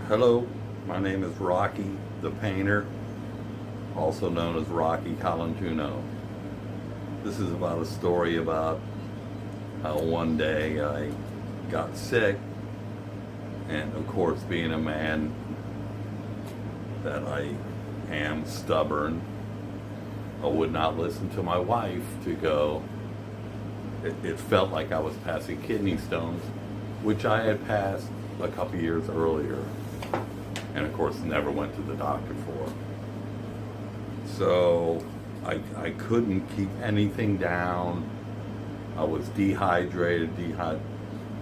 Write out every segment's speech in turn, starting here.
Hello, my name is Rocky the Painter, also known as Rocky Colantuono. This is about a story about how one day I got sick, and of course, being a man that I am stubborn, I would not listen to my wife to go. It felt like I was passing kidney stones, which I had passed a couple years earlier, and of course never went to the doctor for. So I couldn't keep anything down. I was dehydrated.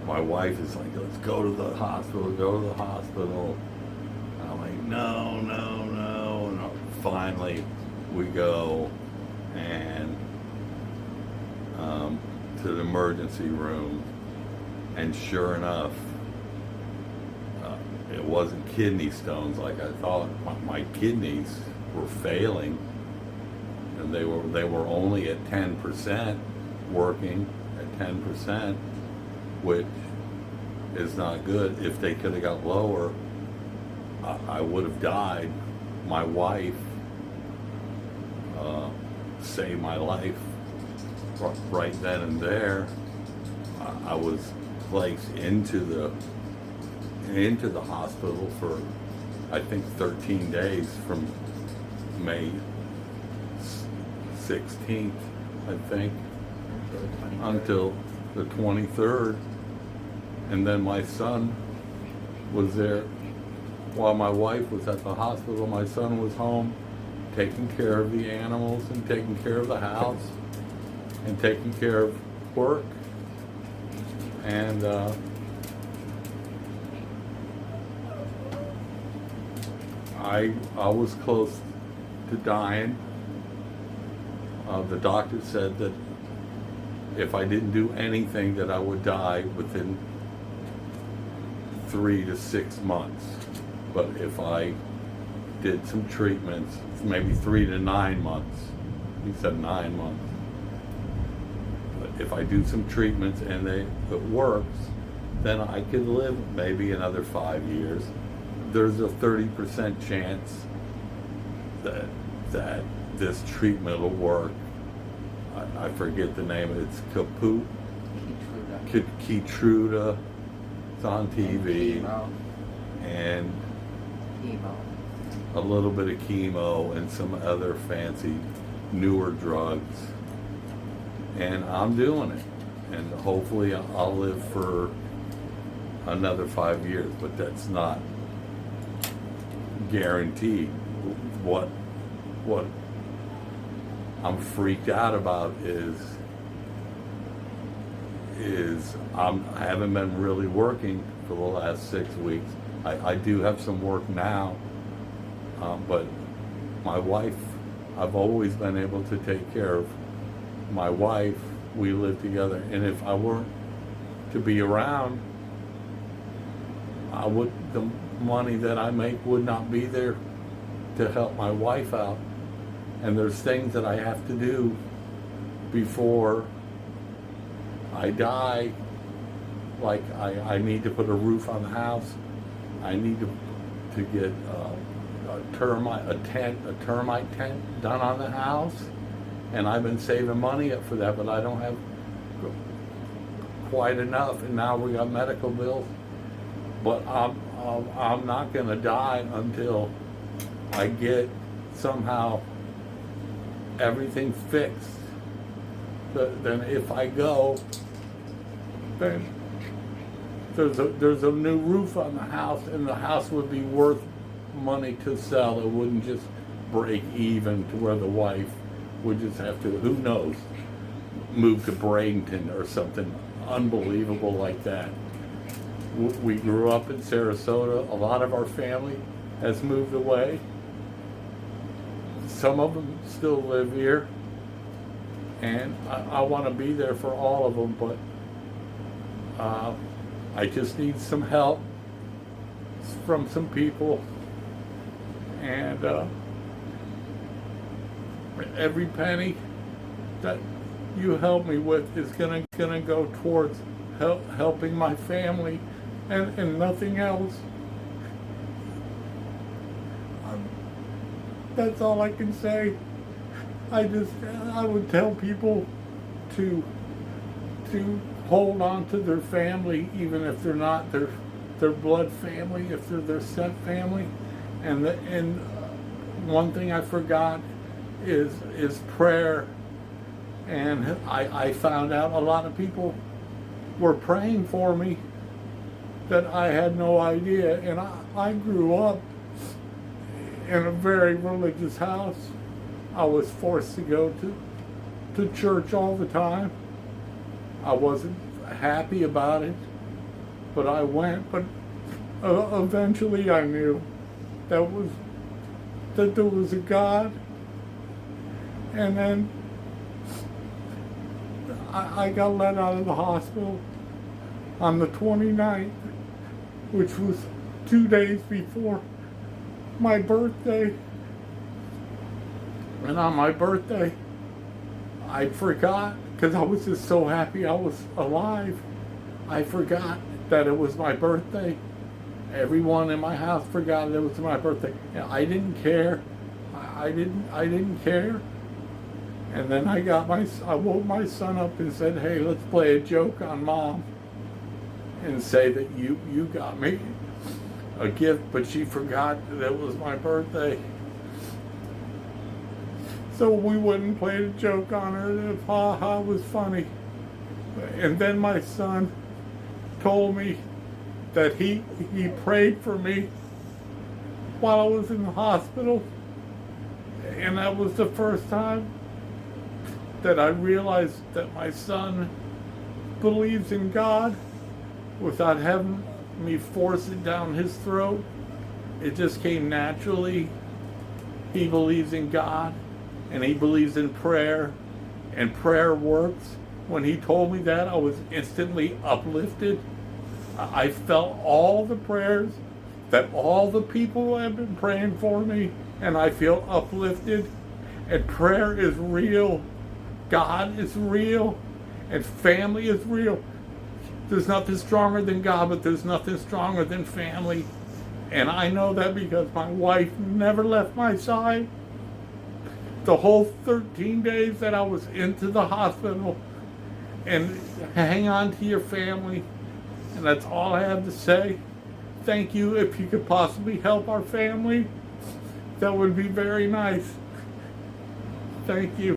My wife is like, let's go to the hospital, go to the hospital. And I'm like, no. And finally we go and to the emergency room, and sure enough, it wasn't kidney stones like I thought. My kidneys were failing, and they were only at 10%, working at 10%, which is not good. If they could have got lower, I would have died. My wife saved my life right then and there. I was placed into the hospital for, I think, 13 days from May 16th, I think, until the 23rd. And then my son was there while my wife was at the hospital. My son was home taking care of the animals and taking care of the house and taking care of work. And I was close to dying. The doctor said that if I didn't do anything, that I would die within 3 to 6 months. But if I did some treatments, maybe 3 to 9 months. He said 9 months. But if I do some treatments and it works, then I could live maybe another 5 years. There's a 30% chance that this treatment will work. I forget the name of it. It's Keytruda. It's on TV. And Chemo. A little bit of chemo and some other fancy newer drugs. And I'm doing it. And hopefully I'll live for another 5 years, but that's not guaranteed. What I'm freaked out about is I haven't been really working for the last 6 weeks. I do have some work now, but my wife, I've always been able to take care of my wife. We live together, and if I weren't to be around, the money that I make would not be there to help my wife out. And there's things that I have to do before I die, like I need to put a roof on the house. I need to get a termite tent done on the house, and I've been saving money up for that, but I don't have quite enough, and now we got medical bills. But I'm not going to die until I get somehow everything fixed. But then if I go, then there's a new roof on the house, and the house would be worth money to sell. It wouldn't just break even to where the wife would just have to, who knows, move to Bradenton or something unbelievable like that. We grew up in Sarasota. A lot of our family has moved away. Some of them still live here, and I want to be there for all of them, but I just need some help from some people, and every penny that you help me with is gonna go towards helping my family, and nothing else. That's all I can say. I would tell people to hold on to their family, even if they're not their blood family, if they're their step family. And one thing I forgot is prayer. And I found out a lot of people were praying for me that I had no idea. And I grew up in a very religious house. I was forced to go to church all the time. I wasn't happy about it, but I went. But eventually I knew that there was a God. And then I got let out of the hospital on the 29th, which was 2 days before my birthday. And on my birthday, I forgot, because I was just so happy I was alive. I forgot that it was my birthday. Everyone in my house forgot it was my birthday. And I didn't care. I didn't care. And then I woke my son up and said, "Hey, let's play a joke on Mom and say that you got me a gift," but she forgot that it was my birthday. So we went and played a joke on her, and ha was funny. And then my son told me that he prayed for me while I was in the hospital. And that was the first time that I realized that my son believes in God without having me force it down his throat. It just came naturally. He believes in God, and he believes in prayer, and prayer works. When he told me that, I was instantly uplifted. I felt all the prayers that all the people have been praying for me, and I feel uplifted. And prayer is real. God is real, and family is real. There's nothing stronger than God, but there's nothing stronger than family. And I know that because my wife never left my side. The whole 13 days that I was into the hospital. And hang on to your family. And that's all I have to say. Thank you. If you could possibly help our family, that would be very nice. Thank you.